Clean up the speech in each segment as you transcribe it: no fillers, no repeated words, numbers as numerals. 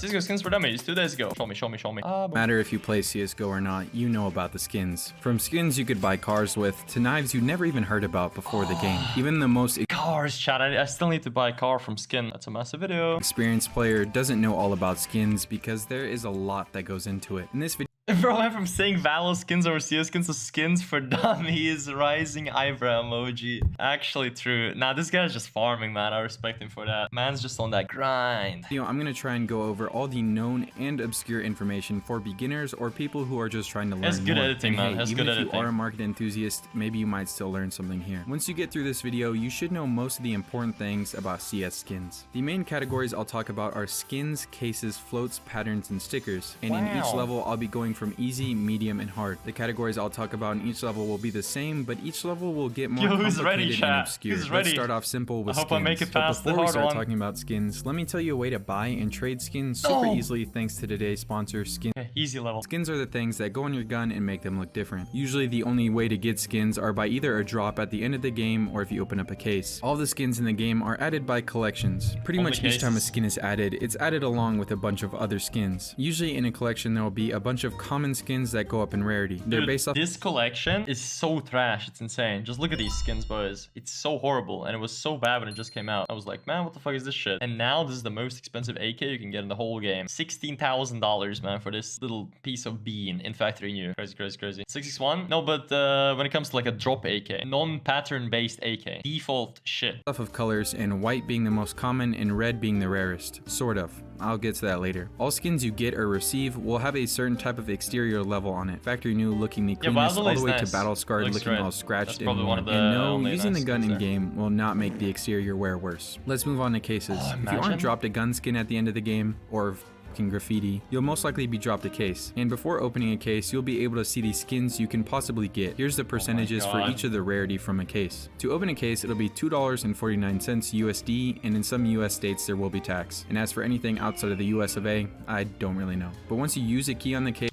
CSGO skins for dummies 2 days ago. Show me. Matter if you play CSGO or not, you know about the skins. From skins you could buy cars with, to knives you never even heard about before the game. Even the most Cars, chat. I still need to buy a car from skin. That's a massive video. experienced player doesn't know all about skins because there is a lot that goes into it. In this video, Bro, I went from saying Valo skins over CS skins to skins for dummies. Rising eyebrow emoji. Actually true. Nah, this guy's just farming, man. I respect him for that. Man's just on that grind. I'm gonna try and go over all the known and obscure information for beginners or people who are just trying to learn That's good more. editing, And man. hey, That's even good if you editing. are a market enthusiast, maybe you might still learn something here. Once you get through this video, you should know most of the important things about CS skins. The main categories I'll talk about are skins, cases, floats, patterns, and stickers. And in each Wow. level, I'll be going from easy, medium, and hard. The categories I'll talk about in each level will be the same, but each level will get more Yo, who's complicated ready, and chat? obscure. Who's Let's ready? start off simple with I hope skins. I make it But past the before we hard start one. talking about skins, let me tell you a way to buy and trade skins super No. easily thanks to today's sponsor, Skin. Okay, easy level. Skins are the things that go on your gun and make them look different. Usually the only way to get skins are by either a drop at the end of the game or if you open up a case. All the skins in the game are added by collections. Pretty Only much each time a cases. skin is added, it's added along with a bunch of other skins. Usually in a collection there will be a bunch of common skins that go up in rarity. They're Dude, based off this collection is so trash. It's insane. Just look at these skins, boys. It's so horrible. And it was so bad when it just came out. I was like, man, what the fuck is this shit? And now this is the most expensive AK you can get in the whole game. $16,000, man, for this little piece of bean in factory new. Crazy. 661? No, but when it comes to like a drop AK, non-pattern based AK, default shit. of colors, and white being the most common and red being the rarest. Sort of. I'll get to that later. All skins you get or receive will have a certain type of exterior level on it. Factory new looking the cleanest, all the way to battle scarred Looks looking great. all scratched That's and probably one worn. of the And no, only using the nice gun skins in there. game will not make the exterior wear worse. Let's move on to cases. If you imagine. aren't dropped a gun skin at the end of the game, or graffiti, you'll most likely be dropped a case. And before opening a case, you'll be able to see the skins you can possibly get. Here's the percentages for God. each of the rarity from a case. To open a case, it'll be $2.49 USD, and in some US states there will be tax. And as for anything outside of the US of A, I don't really know. But once you use a key on the case,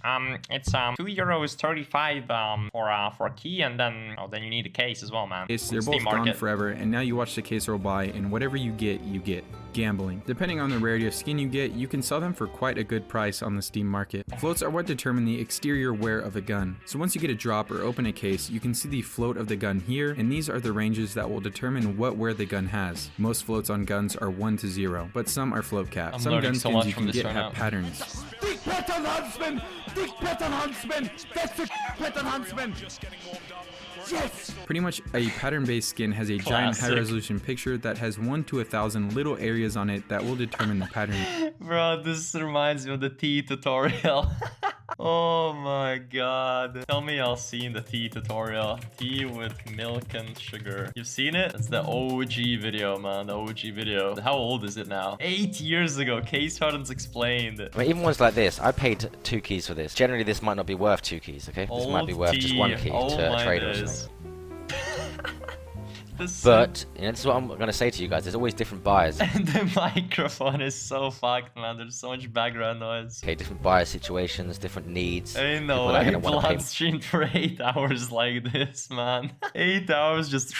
It's €2.35 for a key, and then you need a case as well, man. they're Steam both gone market. forever, and now you watch the case roll by, and whatever you get, you get. Gambling. Depending on the rarity of skin you get, you can sell them for quite a good price on the Steam market. Floats are what determine the exterior wear of a gun. So once you get a drop or open a case, you can see the float of the gun here, and these are the ranges that will determine what wear the gun has. Most floats on guns are 1 to 0, but some are float capped. I'm Some learning gun so skins much you from can this get right have now. patterns. Dick pattern huntsman! Dick pattern huntsman! That's the pattern huntsman! Yes! Pretty much a pattern-based skin has a giant Classic. high-resolution picture that has 1 to 1,000 little areas on it that will determine the pattern. Bro, this reminds me of the tea tutorial. Oh my god. Tell me y'all seen the tea tutorial. Tea with milk and sugar. You've seen it? It's the OG video, man. The OG video. How old is it now? 8 years ago. Case Harden's explained. I mean, even ones like this, I paid 2 keys for this. Generally, this might not be worth 2 keys, okay? This might be Old worth just 1 tea. key Oh to a my trader or days. something. This But, you know, this is what I'm going to say to you guys. There's always different buyers. and the microphone is so fucked, man. There's so much background noise. Okay, different buyer situations, different needs. I know, People that are I gonna wanna pay- blood streamed for 8 hours like this, man. 8 hours just...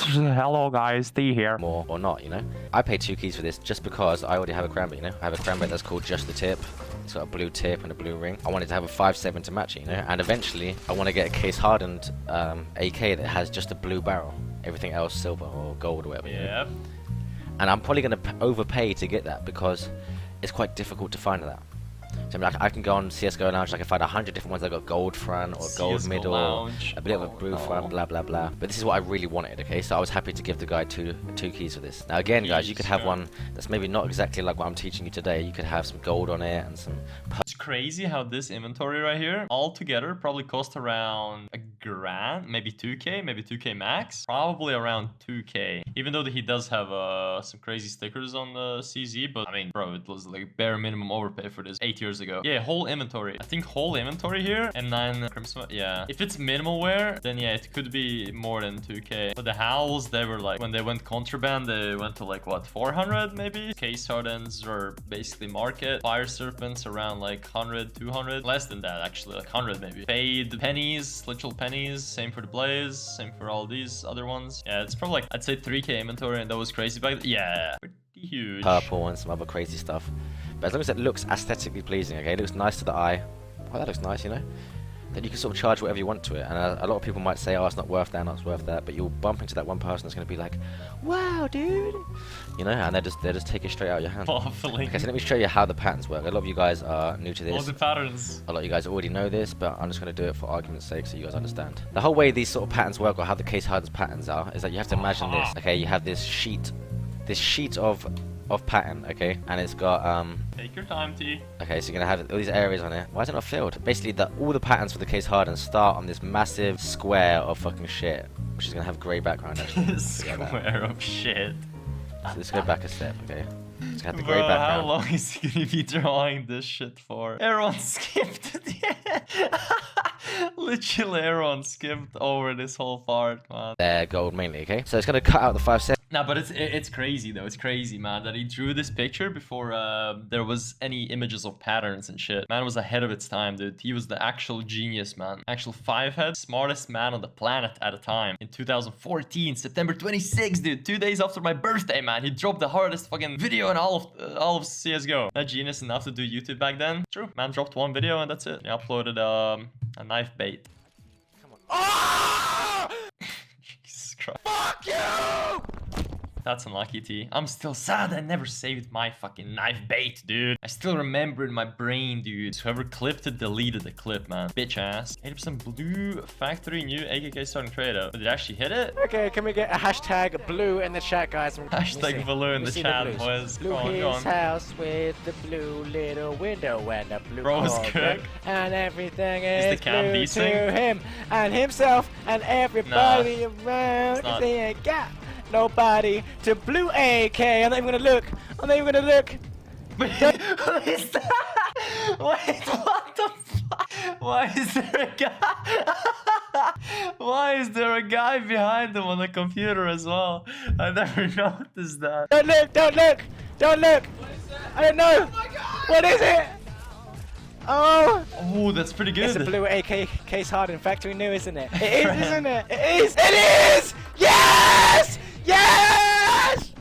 Hello guys, T here. More or not, you know? I paid 2 keys for this just because I already have a cranberry, you know? I have a cranberry that's called Just the Tip. It's got a blue tip and a blue ring. I wanted to have a 5.7 to match it, you know? And eventually, I want to get a case hardened AK that has just a blue barrel. Everything else silver or gold or whatever. You know? Yep. And I'm probably going to overpay to get that because it's quite difficult to find that. So I mean, I can go on CSGO Lounge, I can find 100 different ones that got gold front or gold CS:GO middle, Lounge. a bit of a Oh, blue no. front, blah blah blah. But this is what I really wanted, okay? So I was happy to give the guy two keys for this. Now again, guys, you could have Jeez, one that's maybe not exactly like what I'm teaching you today. You could have some gold on it and some. It's crazy how this inventory right here all together probably cost around a grand, maybe 2k, maybe 2k max, probably around 2k. Even though that he does have some crazy stickers on the CZ, but I mean, bro, it was like bare minimum overpay for this 8 years ago. Yeah, whole inventory. I think whole inventory here and 9 crimson. Yeah, if it's minimal wear, then yeah, it could be more than 2k. But the howls, they were like, when they went contraband, they went to like what, 400 maybe? Case hardens were basically market. Fire serpents around like 100, 200, less than that actually, like 100 maybe. Fade pennies, literal pennies, same for the blaze, same for all these other ones. Yeah, it's probably like, I'd say 3k inventory, and that was crazy back then. Yeah, pretty huge. purple and some other crazy stuff. But as long as it looks aesthetically pleasing, okay, it looks nice to the eye. Oh, that looks nice, you know. Then you can sort of charge whatever you want to it. And a lot of people might say, oh, it's not worth that, not worth that. But you'll bump into that one person that's going to be like, wow, dude. You know, and they'll just take it straight out of your hand. Waffling. Okay, so let me show you how the patterns work. A lot of you guys are new to All this. the patterns. A lot of you guys already know this, but I'm just going to do it for argument's sake so you guys understand. The whole way these sort of patterns work, or how the case hardened patterns are, is that you have to imagine this. Okay, you have this sheet of pattern, okay, and it's got Take your time, T. okay, so you're gonna have all these areas on it. Why is it not filled? Basically, all the patterns for the case hardened start on this massive square of fucking shit, which is gonna have grey background actually. Square of shit. So let's go back a step, okay. It's gonna have the grey Bro, how background. long is he gonna be drawing this shit for? Everyone skipped it. Literally everyone skipped over this whole part, man. They're gold mainly, okay. So it's gonna cut out the 5 cents. Nah, but it's crazy though. It's crazy, man, that he drew this picture before there was any images of patterns and shit. Man was ahead of its time, dude. He was the actual genius, man. Actual 5-head, smartest man on the planet at a time. In 2014, September 26th, dude. 2 days after my birthday, man. He dropped the hardest fucking video in all of CSGO. Not genius enough to do YouTube back then. True. Man dropped one video and that's it. He uploaded a knife bait. Come on. Ah! Jesus Christ. Fuck you! That's unlucky, T. I'm still sad I never saved my fucking knife bait, dude. I still remember in my brain, dude. Whoever clipped it deleted the clip, man. Bitch ass. 80% blue factory new AKK starting trade out. Did it actually hit it? Okay, can we get a hashtag blue in the chat, guys? Hashtag blue in the chat, boys. Blue Go on, go his on. house with the blue little window and the blue Bro, it's Corvette. good. And everything Is the is cam blue beasting? to him and himself and everybody around. it's not. 'Cause they ain't got nobody to blue AK. I'm not even gonna look. I'm not even gonna look. What is that? Wait, what the fuck? Why is there a guy? Why is there a guy behind him on the computer as well? I never noticed that. Don't look, don't look, don't look. I don't know. What is it? Oh, Oh, that's pretty good. it's a blue AK case hardened factory new, isn't it? It is, isn't it? It is. It is. Yes! Yes!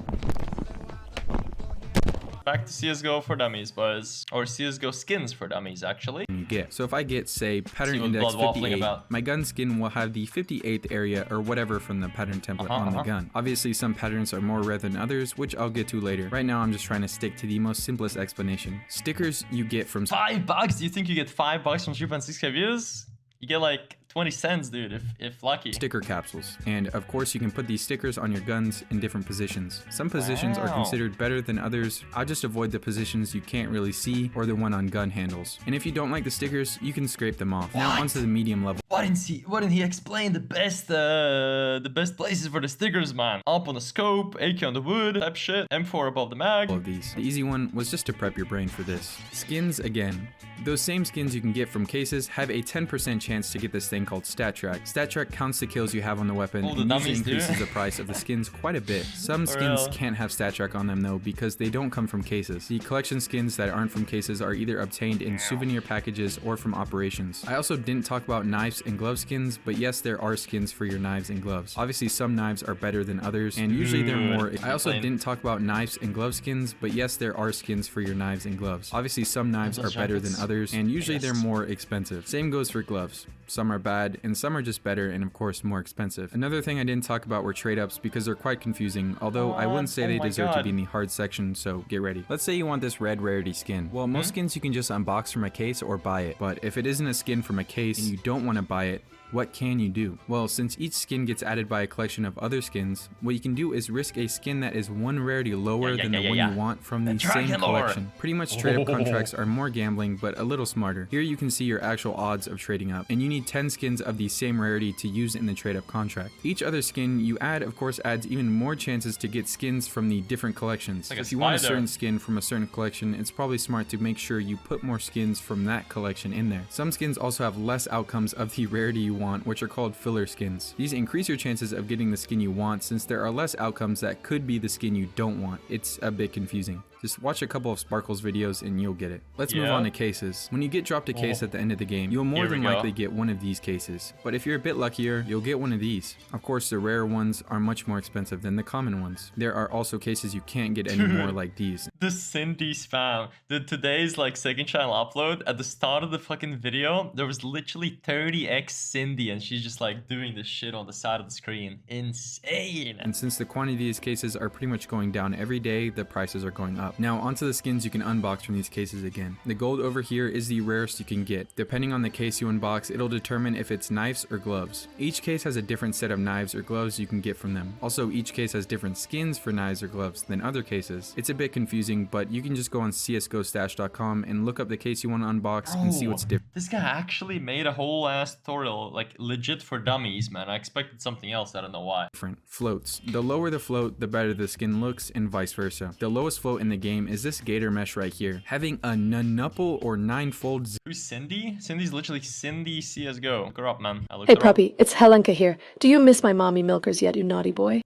Back to CSGO for dummies, boys. Or CSGO skins for dummies, actually. You get. So if I get, say, pattern See what index Blood waffling 58, about. my gun skin will have the 58th area or whatever from the pattern template on the gun. Obviously, some patterns are more rare than others, which I'll get to later. Right now, I'm just trying to stick to the most simplest explanation. Stickers you get from... $5? Do you think you get $5 from 3.6k views? You get like 20 cents, dude, if lucky. sticker capsules. And of course you can put these stickers on your guns in different positions. Some positions are Wow. considered better than others. I'll just avoid the positions you can't really see or the one on gun handles. And if you don't like the stickers, you can scrape them off. Now What? onto the medium level. Why didn't he explain the best places for the stickers, man? Up on the scope, AK on the wood, type shit, M4 above the mag. All of these. The easy one was just to prep your brain for this. Skins again. Those same skins you can get from cases have a 10% chance to get this thing called StatTrak. StatTrak counts the kills you have on the weapon Oh, the and usually dummies do. increases the price of the skins quite a bit. Some For skins real. can't have StatTrak on them though because they don't come from cases. The collection skins that aren't from cases are either obtained in souvenir packages or from operations. I also didn't talk about knives and glove skins, but yes, there are skins for your knives and gloves. Obviously some knives are better than others and usually they're more... I also Explain. didn't talk about knives and glove skins, but yes, there are skins for your knives and gloves. Obviously some knives are Those better than jackets. others and usually they're Yes. more expensive. Same goes for gloves. Some are bad and some are just better and of course more expensive. Another thing I didn't talk about were trade ups because they're quite confusing, although I wouldn't say Oh they my deserve to God. be in the hard section, so get ready. Let's say you want this red rarity skin. Well, most skins you can just unbox from a case or buy it, but if it isn't a skin from a case and you don't want to buy it, what can you do? Well, since each skin gets added by a collection of other skins, what you can do is risk a skin that is one rarity lower than the one you want from the same Dragon Lore. collection. Pretty much trade up contracts are more gambling, but a little smarter. Here you can see your actual odds of trading up, and you need 10 skins of the same rarity to use in the trade up contract. Each other skin you add, of course, adds even more chances to get skins from the different collections. Like a If you want a spider. certain skin from a certain collection, it's probably smart to make sure you put more skins from that collection in there. Some skins also have less outcomes of the rarity you want, which are called filler skins. These increase your chances of getting the skin you want since there are less outcomes that could be the skin you don't want. It's a bit confusing. Just watch a couple of Sparkles videos and you'll get it. Let's move Yeah. on to cases. When you get dropped a case at the end of the game, you'll more Here we than go. likely get one of these cases. But if you're a bit luckier, you'll get one of these. Of course, the rare ones are much more expensive than the common ones. There are also cases you can't get anymore like these. The Cindy spam. Today's like second channel upload, at the start of the fucking video, there was literally 30x Cindy and she's just like doing this shit on the side of the screen. Insane. And since the quantity of these cases are pretty much going down every day, the prices are going up. Now onto the skins you can unbox from these cases again. The gold over here is the rarest you can get. Depending on the case you unbox, it'll determine if it's knives or gloves. Each case has a different set of knives or gloves you can get from them. Also, each case has different skins for knives or gloves than other cases. It's a bit confusing, but you can just go on csgostash.com and look up the case you want to unbox and see what's different. This guy actually made a whole ass tutorial, like legit for dummies, man. I expected something else, I don't know why. Floats. The lower the float, the better the skin looks, and vice versa. The lowest float in the game is this gator mesh right here, having a nunuple or 9-fold. Who's Cindy? Cindy's literally Cindy CSGO. Look her up, man. I looked Hey her up. puppy, it's Helenka here. Do you miss my mommy milkers yet, you naughty boy?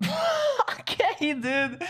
Okay, dude.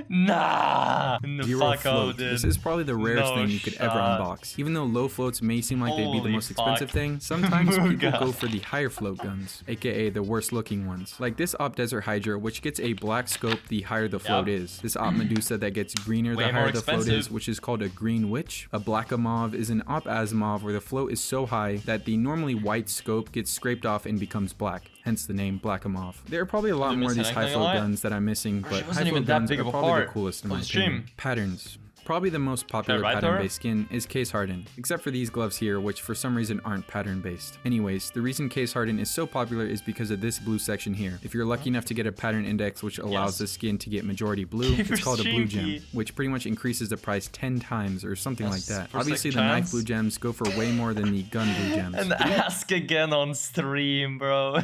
Nah. No, Zero fuck float. off, dude. This is probably the rarest No thing you could ever shot. unbox. Even though low floats may seem like they'd be the Holy most fuck. expensive thing, sometimes people Booga. go for the higher float guns, aka the worst looking ones. Like this Op Desert Hydra, which gets a black scope the higher the float is. This Op Medusa that gets greener Way the more higher the float is, expensive. which is called a green witch. A black Amov is an Op Asimov where the float is so high that the normally white scope gets scraped off and becomes black. Hence the name Black Amov. There are probably a lot Did I more of miss these anything high float on that? guns that I'm missing, She but wasn't high even float that guns big are of a probably the part coolest in on my the stream. opinion. Patterns. Probably the most popular right, pattern-based skin is case hardened, except for these gloves here, which for some reason aren't pattern-based. Anyways, the reason case hardened is so popular is because of this blue section here. If you're lucky enough to get a pattern index which allows Yes. the skin to get majority blue, it's called a blue gem, Streaky. which pretty much increases the price 10 times or something like Yes, that. for Obviously the second knife chance. blue gems go for way more than the gun blue gems. And ask again on stream, bro.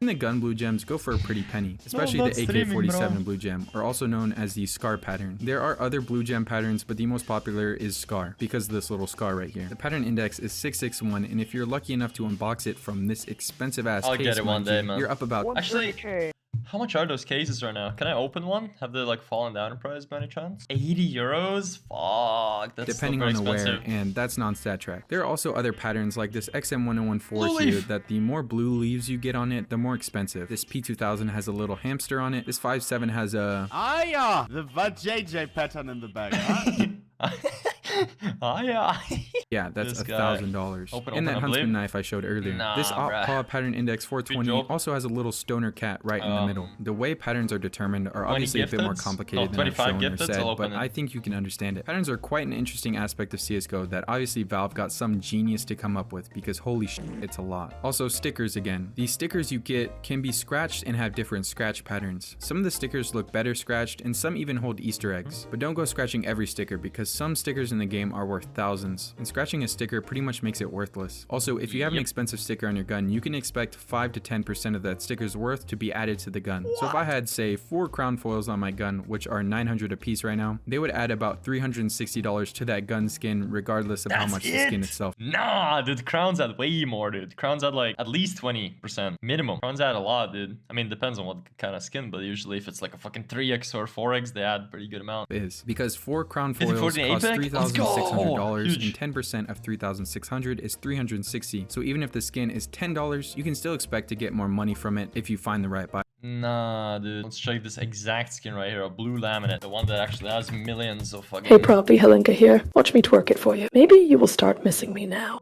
And the gun blue gems go for a pretty penny, especially not the streaming, AK-47 bro. blue gem, or also known as the scar pattern. There are other blue gem patterns, but the most popular is scar, because of this little scar right here. The pattern index is 661, and if you're lucky enough to unbox it from this expensive ass I'll case, get it one mind day, you, man. you're up about Actually, how much are those cases right now? Can I open one? Have they like fallen down in price by any chance? 80 euros? Fuck, that's depending still on very the wear, expensive. and that's non-StatTrak. There are also other patterns like this XM1014 Blue here leaf. that the more blue leaves you get on it, the more expensive. This P2000 has a little hamster on it. This 5.7 has a... Ah, yeah, the JJ pattern in the back. Huh? Ah, yeah. Yeah, that's This guy. $1,000. Open, And that I huntsman believe. knife I showed earlier. Nah, This Op bruh. Paw pattern index 420 job. also has a little stoner cat right in the middle. The way patterns are determined are 20 obviously a bit more gifteds? complicated No, than I've 25 shown or gifteds, said, I'll but open it. I think you can understand it. Patterns are quite an interesting aspect of CSGO that obviously Valve got some genius to come up with because holy shit, it's a lot. Also stickers again. These stickers you get can be scratched and have different scratch patterns. Some of the stickers look better scratched and some even hold Easter eggs. But don't go scratching every sticker because some stickers in the game are worth thousands, and scratching a sticker pretty much makes it worthless. Also, if you have an Yep. expensive sticker on your gun, you can expect 5 to 10% of that sticker's worth to be added to the gun. So if I had, say, 4 crown foils on my gun, which are 900 a piece right now, they would add about $360 to that gun skin regardless of how That's much the skin it? itself. Nah, dude, crowns add way more, dude. Crowns add like at least 20% minimum. Crowns add a lot, dude. I mean, depends on what kind of skin, but usually if it's like a fucking 3x or 4x, they add pretty good amount. Is because 4 crown Is it foils 14 cost Apex? Let's go! $3,600 Huge. and 10% of 3,600 is $360. So even if the skin is $10, you can still expect to get more money from it if you find the right buy. Nah, dude. Let's check this exact skin right here, a blue laminate, the one that actually has millions of fucking. Hey Proppy, Helenka here. Watch me twerk it for you. Maybe you will start missing me now.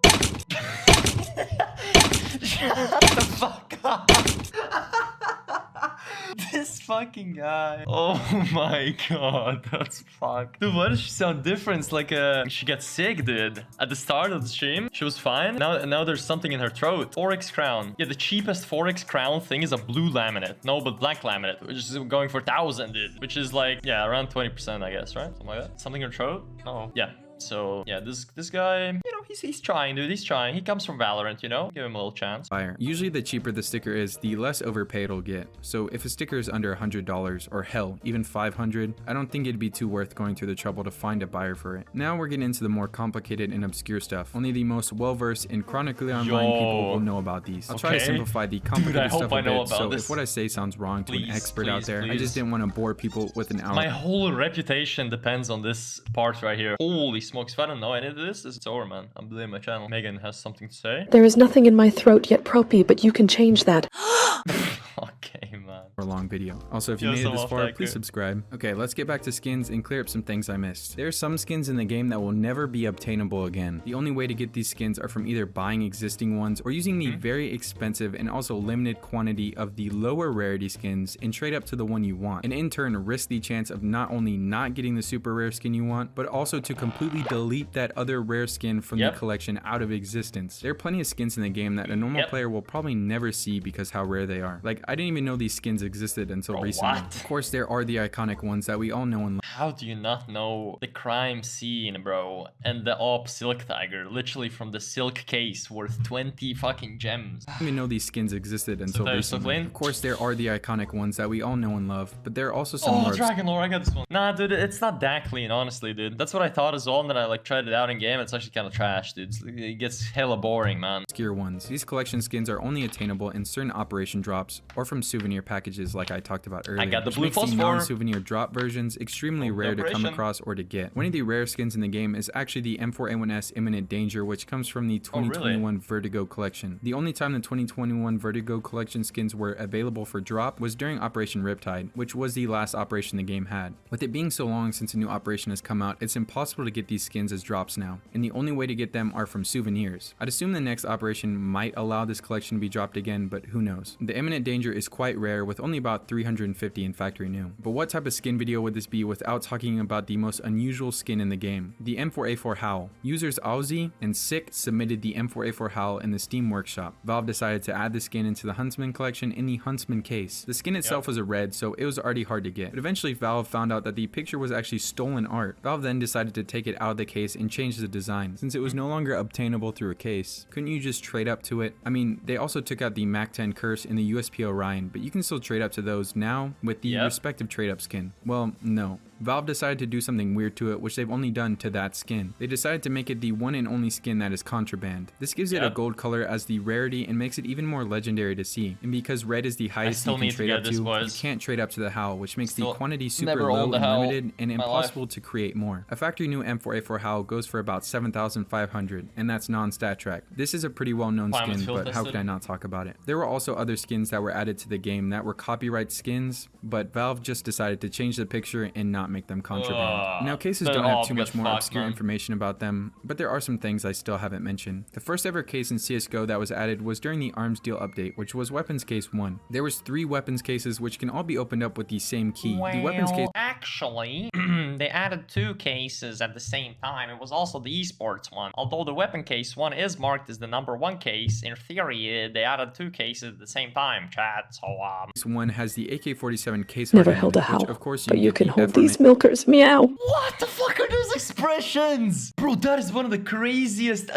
Shut the fuck up. This fucking guy. Oh my god, that's fucked. Dude, why does she sound different? It's like she gets sick, dude. At the start of the stream, she was fine. Now there's something in her throat. 4x crown. Yeah, the cheapest 4x crown thing is a blue laminate. No, but black laminate, which is going for 1,000, dude. Which is like, yeah, around 20%, I guess, right? Something like that. Something in her throat? No. Yeah. So yeah, this guy, you know, he's trying, dude. He's trying. He comes from Valorant, you know? Give him a little chance. Buyer. Usually the cheaper the sticker is, the less overpay it'll get. So if a sticker is under $100 or hell, even $500, I don't think it'd be too worth going through the trouble to find a buyer for it. Now we're getting into the more complicated and obscure stuff. Only the most well-versed and chronically online people will know about these. I'll try to simplify the complicated stuff a bit, so if what I say sounds wrong to an expert out there, I just didn't want to bore people with an hour. My whole reputation depends on this part right here. Holy smokes, if I don't know any of this, it's over, man. I'm blaming my channel. Megan has something to say. There is nothing in my throat yet, Propy, but you can change that. Okay, man. For a long video. Also, if you made it this far, please subscribe. Okay, let's get back to skins and clear up some things I missed. There are some skins in the game that will never be obtainable again. The only way to get these skins are from either buying existing ones or using the very expensive and also limited quantity of the lower rarity skins and trade up to the one you want, and in turn risk the chance of not only not getting the super rare skin you want, but also to completely delete that other rare skin from the collection out of existence. There are plenty of skins in the game that a normal player will probably never see because how rare they are. Like, I didn't even know these skins existed until recently. Of course, there are the iconic ones that we all know and love. How do you not know the crime scene, bro? And the op silk tiger, literally from the silk case, worth 20 fucking gems. I didn't even know these skins existed until recently. Of course, there are the iconic ones that we all know and love, but there are also some more. Dragon Lore, I got this one. Nah, dude, it's not that clean, honestly, dude. That's what I thought as well, and then I like tried it out in game. It's actually kind of trash, dude. It gets hella boring, man. Obscure ones. These collection skins are only attainable in certain operation drops or from souvenir packages like I talked about earlier. I got the blue phosphor. Non-souvenir drop versions extremely rare to come across or to get. One of the rare skins in the game is actually the M4A1S Imminent Danger, which comes from the 2021 Vertigo collection. The only time the 2021 Vertigo collection skins were available for drop was during Operation Riptide, which was the last operation the game had. With it being so long since a new operation has come out, it's impossible to get these skins as drops now, and the only way to get them are from souvenirs. I'd assume the next operation might allow this collection to be dropped again, but who knows. The Imminent Danger is quite rare, with only about 350 in factory new. But what type of skin video would this be without talking about the most unusual skin in the game? The M4A4 Howl. Users Owzy and Sick submitted the M4A4 Howl in the Steam Workshop. Valve decided to add the skin into the Huntsman collection in the Huntsman case. The skin itself was a red, so it was already hard to get. But eventually Valve found out that the picture was actually stolen art. Valve then decided to take it out of the case and change the design. Since it was no longer obtainable through a case, couldn't you just trade up to it? I mean, they also took out the MAC-10 curse in the USP Orion, but you can still trade up to those now with the respective trade up skin. Well, no. Valve decided to do something weird to it, which they've only done to that skin. They decided to make it the one and only skin that is contraband. This gives it a gold color as the rarity and makes it even more legendary to see. And because red is the highest you can trade up to, you can't trade up to the Howl, which makes the quantity super low and limited and impossible to create more. A factory new M4A4 Howl goes for about 7,500, and that's non-StatTrak. This is a pretty well-known skin, but how could I not talk about it? There were also other skins that were added to the game that were copyright skins, but Valve just decided to change the picture and not make them contraband. Now, cases don't have too much more obscure information about them, but there are some things I still haven't mentioned. The first ever case in CSGO that was added was during the arms deal update, which was weapons case 1. There was 3 weapons cases which can all be opened up with the same key. The weapons case actually, they added 2 cases at the same time. It was also the esports one. Although the weapon case 1 is marked as the #1 case, in theory, they added 2 cases at the same time, chat. So, Case 1 has the AK-47 case. Never held a Howl, of course but you can hold these milkers. Meow. What the fuck are those expressions? Bro, that is one of the craziest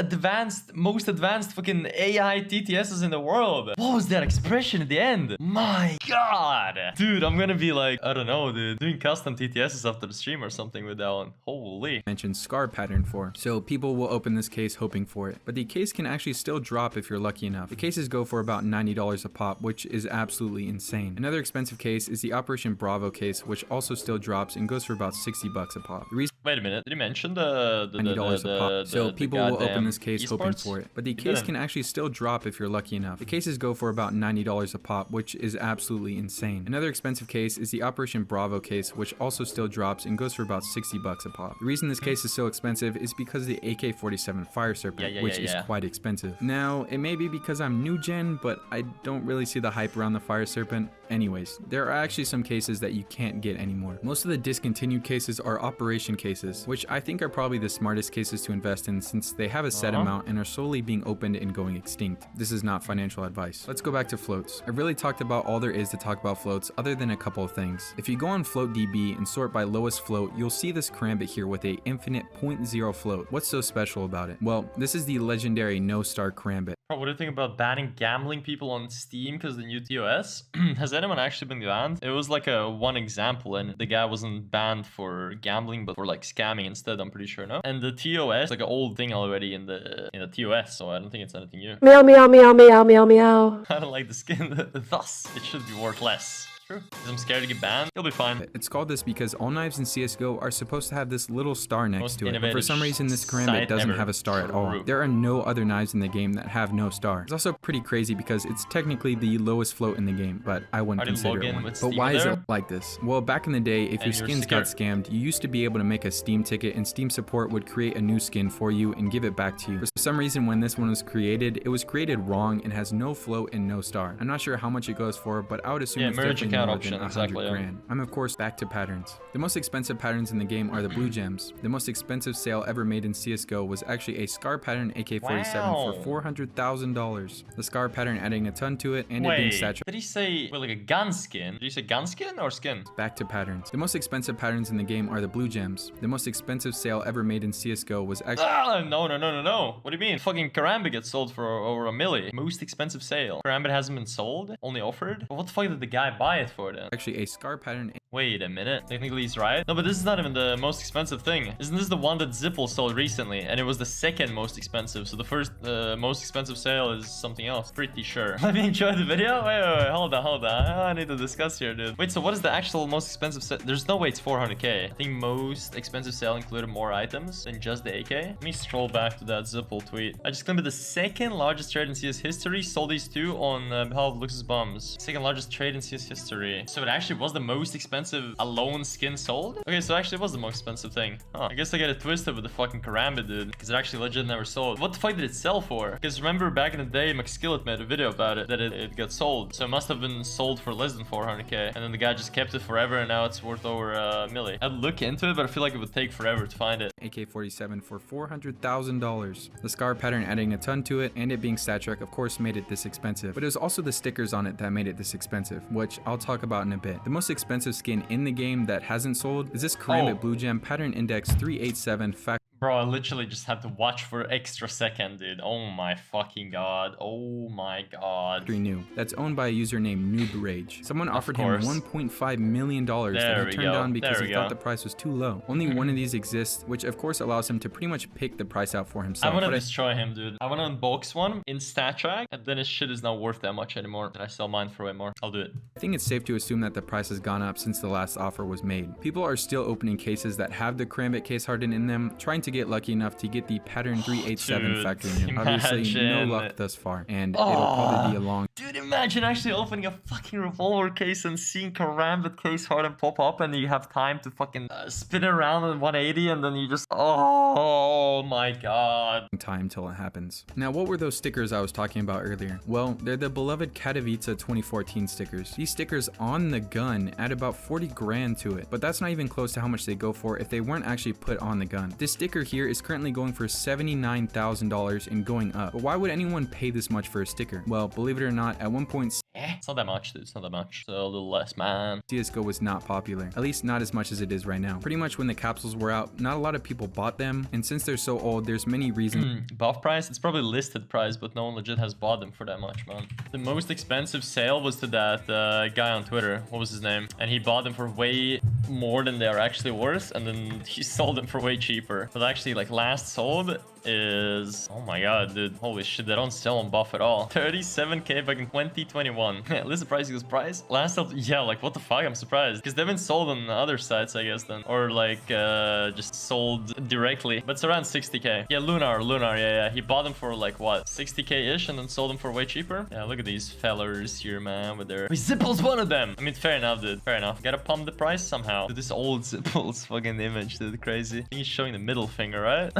most advanced fucking AI TTSs in the world. What was that expression at the end? My god. Dude, I'm gonna be like, I don't know, dude, doing custom TTSs after the stream or something with that one. Holy. Mentioned scar pattern for. So people will open this case hoping for it. But the case can actually still drop if you're lucky enough. The cases go for about $90 a pop, which is absolutely insane. Another expensive case is the Operation Bravo case, which also still drops and goes for about $60 a pop. Wait a minute, did you mention the $90 a pop? So people will open this case hoping for it. But the case can actually still drop if you're lucky enough. The cases go for about $90 a pop, which is absolutely insane. Another expensive case is the Operation Bravo case, which also still drops and goes for about $60 a pop. The reason this case is so expensive is because of the AK-47 Fire Serpent, which is quite expensive. Now, it may be because I'm new gen, but I don't really see the hype around the Fire Serpent. Anyways, there are actually some cases that you can't get anymore. Most of the discontinued cases are operation cases cases, which I think are probably the smartest cases to invest in since they have a set amount and are slowly being opened and going extinct. This is not financial advice. Let's go back to floats. I really talked about all there is to talk about floats other than a couple of things. If you go on FloatDB and sort by lowest float, you'll see this karambit here with a infinite 0.0 float. What's so special about it? Well, this is the legendary no star karambit. Bro, what do you think about banning gambling people on Steam because the new TOS? Has anyone actually been banned? It was like a one example, and the guy wasn't banned for gambling, but for like scamming instead. I'm pretty sure, no. And the TOS, like an old thing already in the TOS, so I don't think it's anything new. Meow, meow, meow, meow, meow, meow. I don't like the skin. Thus, it should be worth less. Because I'm scared to get banned. He'll be fine. It's called this because all knives in CSGO are supposed to have this little star next Most to it, but for some reason this karambit doesn't have a star at all. There are no other knives in the game that have no star. It's also pretty crazy because it's technically the lowest float in the game, but I wouldn't consider it one. But why is it like this? Well, back in the day, if your skins got scammed, you used to be able to make a Steam ticket and Steam support would create a new skin for you and give it back to you. For some reason, when this one was created, it was created wrong and has no float and no star. I'm not sure how much it goes for, but I would assume it's definitely more than 100 grand. I'm of course back to patterns. The most expensive patterns in the game are the blue gems. The most expensive sale ever made in CSGO was actually a scar pattern AK-47 for $400,000. The scar pattern adding a ton to it and it being StatTrak. Did he say like a gun skin? Did he say gun skin or skin? Back to patterns. The most expensive patterns in the game are the blue gems. The most expensive sale ever made in CSGO was actually No. What do you mean? Fucking karambit gets sold for over $1 million. Most expensive sale. Karambit hasn't been sold, only offered. But what the fuck did the guy buy it for then? actually a scar pattern. Wait a minute. Technically he's right. No, but this is not even the most expensive thing. Isn't this the one that Zippel sold recently? And it was the second most expensive. So the first most expensive sale is something else. Pretty sure. Let me enjoy the video. Wait. Hold on. I need to discuss here, dude. Wait, so what is the actual most expensive sale? There's no way it's 400k. I think most expensive sale included more items than just the AK. Let me scroll back to that Zippel tweet. I just claimed the second largest trade in CS history. Sold these two on behalf of Luxus Bums. Second largest trade in CS history. So it actually was the most expensive alone skin sold? Okay, so actually it was the most expensive thing. Huh. I guess I get it twisted with the fucking karambit, dude. Because it actually legit never sold. What the fuck did it sell for? Because remember back in the day, McSkillet made a video about it, that it got sold. So it must have been sold for less than 400k. And then the guy just kept it forever and now it's worth over $1 million. I'd look into it, but I feel like it would take forever to find it. AK-47 for $400,000. The scar pattern adding a ton to it and it being StatTrak of course made it this expensive. But it was also the stickers on it that made it this expensive, which I'll talk about in a bit. The most expensive skin in the game that hasn't sold is this karambit blue gem pattern index 387 Bro, I literally just had to watch for an extra second, dude. Oh my fucking god. Oh my god. New. That's owned by a user named Noob Rage. Someone offered him $1.5 million that he turned down because he thought the price was too low. Only one of these exists, which of course allows him to pretty much pick the price out for himself. I want to destroy him, dude. I want to unbox one in StatTrak, and then his shit is not worth that much anymore. And I sell mine for way more. I'll do it. I think it's safe to assume that the price has gone up since the last offer was made. People are still opening cases that have the karambit case hardened in them, trying to get lucky enough to get the pattern 387 factory in. Obviously, no luck thus far, and it'll probably be a long... Dude, imagine actually opening a fucking revolver case and seeing karambit case hardened pop up, and you have time to fucking spin around at 180, and then you just... Oh my god. Time till it happens. Now, what were those stickers I was talking about earlier? Well, they're the beloved Katowice 2014 stickers. These stickers on the gun add about 40 grand to it, but that's not even close to how much they go for if they weren't actually put on the gun. This sticker here is currently going for $79,000 and going up. But why would anyone pay this much for a sticker? Well, believe it or not, at one point, it's not that much, dude. It's not that much. So a little less, man. CSGO was not popular. At least not as much as it is right now. Pretty much when the capsules were out, not a lot of people bought them. And since they're so old, there's many reasons. Buff price? It's probably listed price, but no one legit has bought them for that much, man. The most expensive sale was to that guy on Twitter. What was his name? And he bought them for way more than they are actually worth. And then he sold them for way cheaper. But actually, like, last sold is... Oh my god, dude. Holy shit, they don't sell on buff at all. 37k back in 2021. List the price equals price. Last sold... Yeah, like, what the fuck? I'm surprised. Because they've been sold on other sites, I guess, then. Or, like, just sold directly. But it's around 60k. Yeah, Lunar, yeah. He bought them for, like, what? 60k-ish and then sold them for way cheaper. Yeah, look at these fellers here, man, with their... Zippel's one of them! I mean, fair enough, dude. Fair enough. Gotta pump the price somehow. Dude, this old Zippel's fucking image, dude. Crazy. I think he's showing the middle finger, right?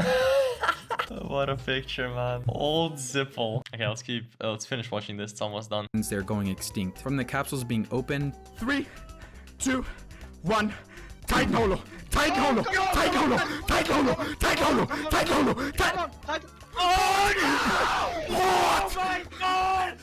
What a picture, man. Old Zippel. Okay, let's finish watching this. It's almost done. They're going extinct. From the capsules being opened. 3, 2, 1. Titan Holo. Tight holo! Tight holo! Tight holo! Tight holo! Tight holo! Tight. Oh my god!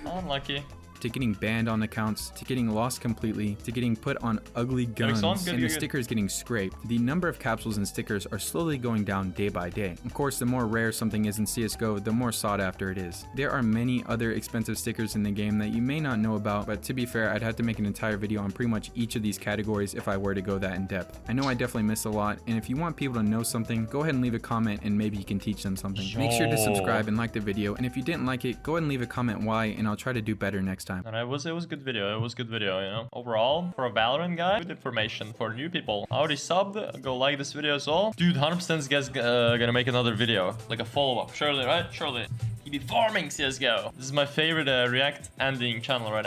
Unlucky. To getting banned on accounts, to getting lost completely, to getting put on ugly guns, Good, and the good. stickers getting scraped. The number of capsules and stickers are slowly going down day by day. Of course, the more rare something is in CSGO, the more sought after it is. There are many other expensive stickers in the game that you may not know about, but to be fair, I'd have to make an entire video on pretty much each of these categories if I were to go that in depth. I know I definitely missed a lot, and if you want people to know something, go ahead and leave a comment and maybe you can teach them something. Make sure to subscribe and like the video, and if you didn't like it, go ahead and leave a comment why, and I'll try to do better next time. And it was a good video. It was a good video, you know. Overall, for a Valorant guy, good information for new people. I already subbed. Go like this video as well. Dude, 100% this guy's gonna make another video. Like a follow-up. Surely, right? Surely. He be farming CSGO. This is my favorite React ending channel right now.